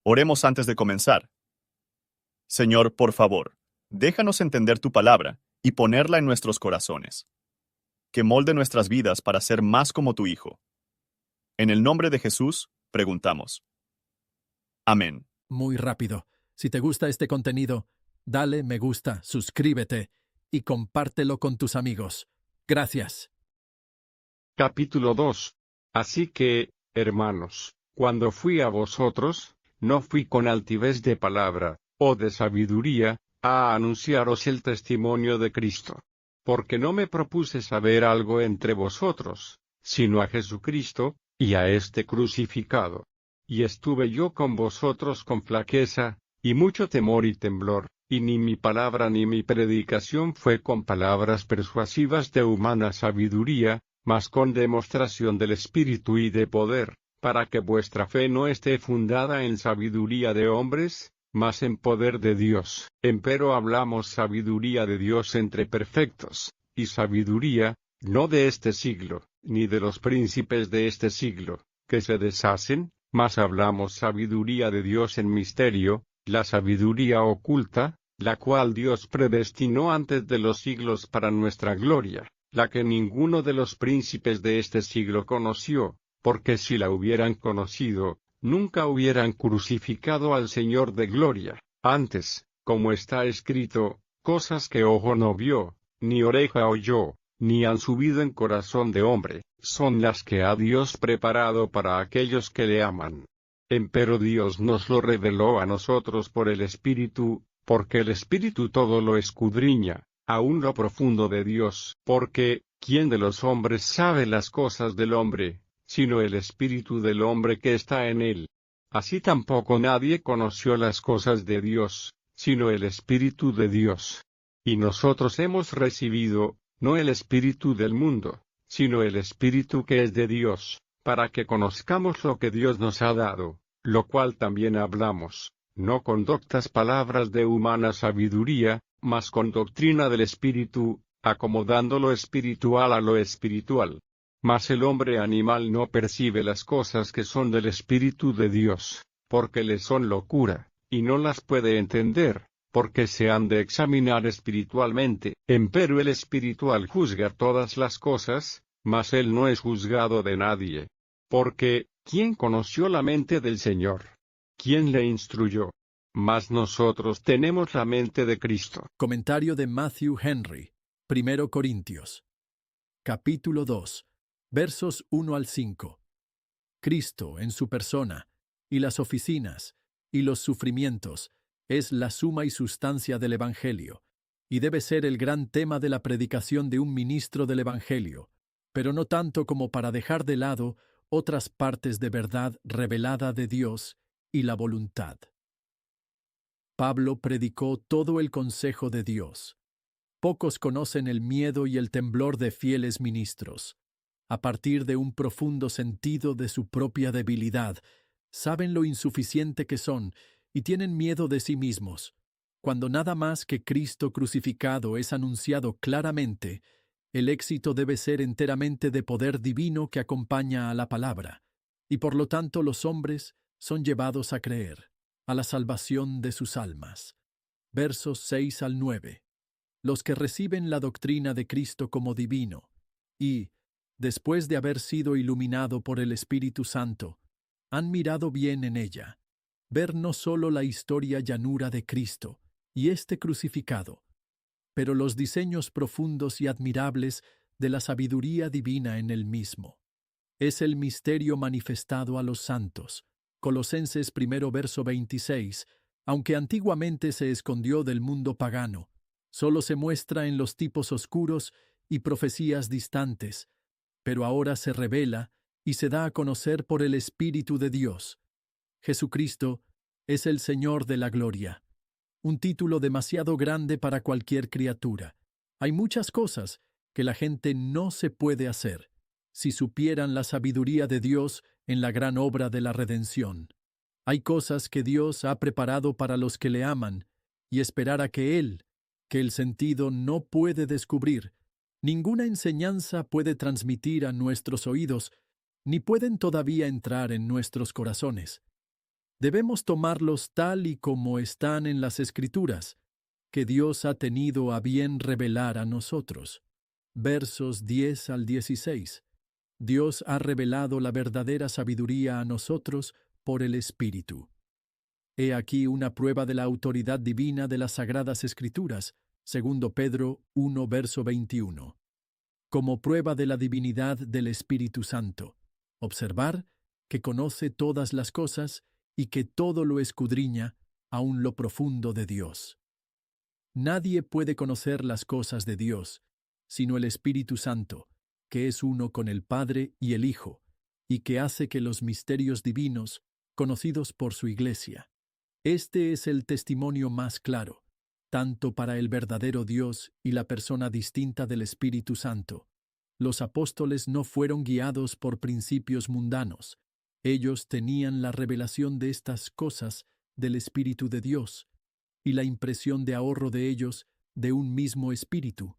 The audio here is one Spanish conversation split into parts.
Oremos antes de comenzar. Señor, por favor, déjanos entender tu palabra y ponerla en nuestros corazones. Que molde nuestras vidas para ser más como tu Hijo. En el nombre de Jesús, preguntamos. Amén. Muy rápido. Si te gusta este contenido, dale me gusta, suscríbete y compártelo con tus amigos. Gracias. Capítulo 2. Así que, hermanos, cuando fui a vosotros, no fui con altivez de palabra, o de sabiduría, a anunciaros el testimonio de Cristo. Porque no me propuse saber algo entre vosotros, sino a Jesucristo, y a este crucificado. Y estuve yo con vosotros con flaqueza, y mucho temor y temblor, y ni mi palabra ni mi predicación fue con palabras persuasivas de humana sabiduría, mas con demostración del Espíritu y de poder, para que vuestra fe no esté fundada en sabiduría de hombres, mas en poder de Dios. Empero hablamos sabiduría de Dios entre perfectos, y sabiduría, no de este siglo, ni de los príncipes de este siglo, que se deshacen, mas hablamos sabiduría de Dios en misterio, la sabiduría oculta, la cual Dios predestinó antes de los siglos para nuestra gloria, la que ninguno de los príncipes de este siglo conoció, porque si la hubieran conocido, nunca hubieran crucificado al Señor de gloria. Antes, como está escrito, cosas que ojo no vio, ni oreja oyó, ni han subido en corazón de hombre, son las que ha Dios preparado para aquellos que le aman. Empero Dios nos lo reveló a nosotros por el Espíritu, porque el Espíritu todo lo escudriña, aun lo profundo de Dios. Porque, ¿quién de los hombres sabe las cosas del hombre, sino el Espíritu del hombre que está en él? Así tampoco nadie conoció las cosas de Dios, sino el Espíritu de Dios. Y nosotros hemos recibido, no el Espíritu del mundo, sino el Espíritu que es de Dios, para que conozcamos lo que Dios nos ha dado, lo cual también hablamos, no con doctas palabras de humana sabiduría, mas con doctrina del Espíritu, acomodando lo espiritual a lo espiritual. Mas el hombre animal no percibe las cosas que son del Espíritu de Dios, porque le son locura, y no las puede entender, porque se han de examinar espiritualmente. Empero el espiritual juzga todas las cosas, mas él no es juzgado de nadie. Porque, ¿quién conoció la mente del Señor? ¿Quién le instruyó? Mas nosotros tenemos la mente de Cristo. Comentario de Matthew Henry. 1 Corintios. Capítulo 2. Versos 1 al 5. Cristo en su persona, y las oficinas, y los sufrimientos, es la suma y sustancia del Evangelio, y debe ser el gran tema de la predicación de un ministro del Evangelio, pero no tanto como para dejar de lado otras partes de verdad revelada de Dios y la voluntad. Pablo predicó todo el consejo de Dios. Pocos conocen el miedo y el temblor de fieles ministros. A partir de un profundo sentido de su propia debilidad, saben lo insuficiente que son y tienen miedo de sí mismos. Cuando nada más que Cristo crucificado es anunciado claramente, el éxito debe ser enteramente de poder divino que acompaña a la palabra, y por lo tanto los hombres son llevados a creer, a la salvación de sus almas. Versos 6 al 9. Los que reciben la doctrina de Cristo como divino, y, después de haber sido iluminado por el Espíritu Santo, han mirado bien en ella, ver no sólo la historia llanura de Cristo y este crucificado, pero los diseños profundos y admirables de la sabiduría divina en él mismo. Es el misterio manifestado a los santos. Colosenses 1 verso 26, aunque antiguamente se escondió del mundo pagano, solo se muestra en los tipos oscuros y profecías distantes, pero ahora se revela y se da a conocer por el Espíritu de Dios. Jesucristo es el Señor de la gloria. Un título demasiado grande para cualquier criatura. Hay muchas cosas que la gente no se puede hacer si supieran la sabiduría de Dios en la gran obra de la redención. Hay cosas que Dios ha preparado para los que le aman y esperar a que Él, que el sentido no puede descubrir, ninguna enseñanza puede transmitir a nuestros oídos, ni pueden todavía entrar en nuestros corazones. Debemos tomarlos tal y como están en las Escrituras, que Dios ha tenido a bien revelar a nosotros. Versos 10 al 16. Dios ha revelado la verdadera sabiduría a nosotros por el Espíritu. He aquí una prueba de la autoridad divina de las Sagradas Escrituras, segundo Pedro 1, verso 21. Como prueba de la divinidad del Espíritu Santo. Observar que conoce todas las cosas y que todo lo escudriña, aun lo profundo de Dios. Nadie puede conocer las cosas de Dios, sino el Espíritu Santo, que es uno con el Padre y el Hijo, y que hace que los misterios divinos, conocidos por su Iglesia. Este es el testimonio más claro, tanto para el verdadero Dios y la persona distinta del Espíritu Santo. Los apóstoles no fueron guiados por principios mundanos. Ellos tenían la revelación de estas cosas del Espíritu de Dios, y la impresión de ahorro de ellos de un mismo espíritu.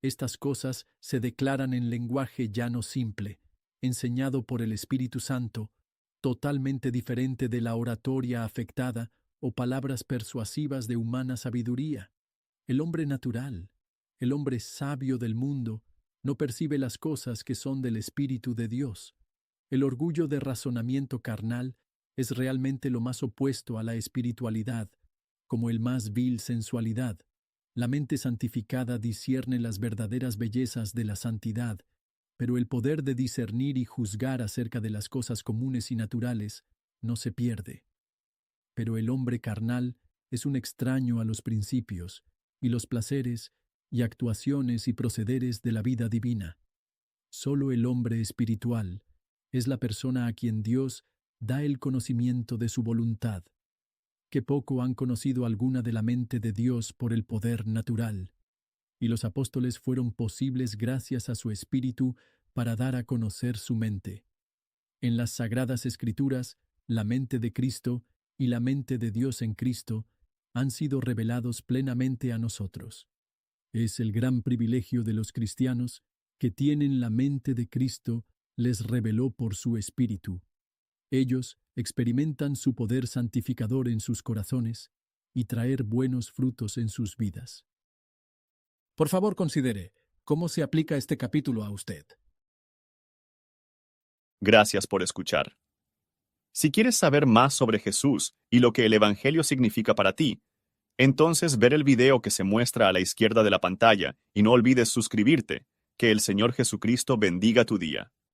Estas cosas se declaran en lenguaje llano simple, enseñado por el Espíritu Santo, totalmente diferente de la oratoria afectada o palabras persuasivas de humana sabiduría. El hombre natural, el hombre sabio del mundo, no percibe las cosas que son del Espíritu de Dios. El orgullo de razonamiento carnal es realmente lo más opuesto a la espiritualidad, como el más vil sensualidad. La mente santificada discierne las verdaderas bellezas de la santidad, pero el poder de discernir y juzgar acerca de las cosas comunes y naturales no se pierde. Pero el hombre carnal es un extraño a los principios y los placeres y actuaciones y procederes de la vida divina. Solo el hombre espiritual es la persona a quien Dios da el conocimiento de su voluntad. Que poco han conocido alguna de la mente de Dios por el poder natural, y los apóstoles fueron posibles gracias a su Espíritu para dar a conocer su mente. En las Sagradas Escrituras, la mente de Cristo y la mente de Dios en Cristo han sido revelados plenamente a nosotros. Es el gran privilegio de los cristianos que tienen la mente de Cristo les reveló por su Espíritu. Ellos experimentan su poder santificador en sus corazones y traer buenos frutos en sus vidas. Por favor, considere cómo se aplica este capítulo a usted. Gracias por escuchar. Si quieres saber más sobre Jesús y lo que el Evangelio significa para ti, entonces ver el video que se muestra a la izquierda de la pantalla y no olvides suscribirte. Que el Señor Jesucristo bendiga tu día.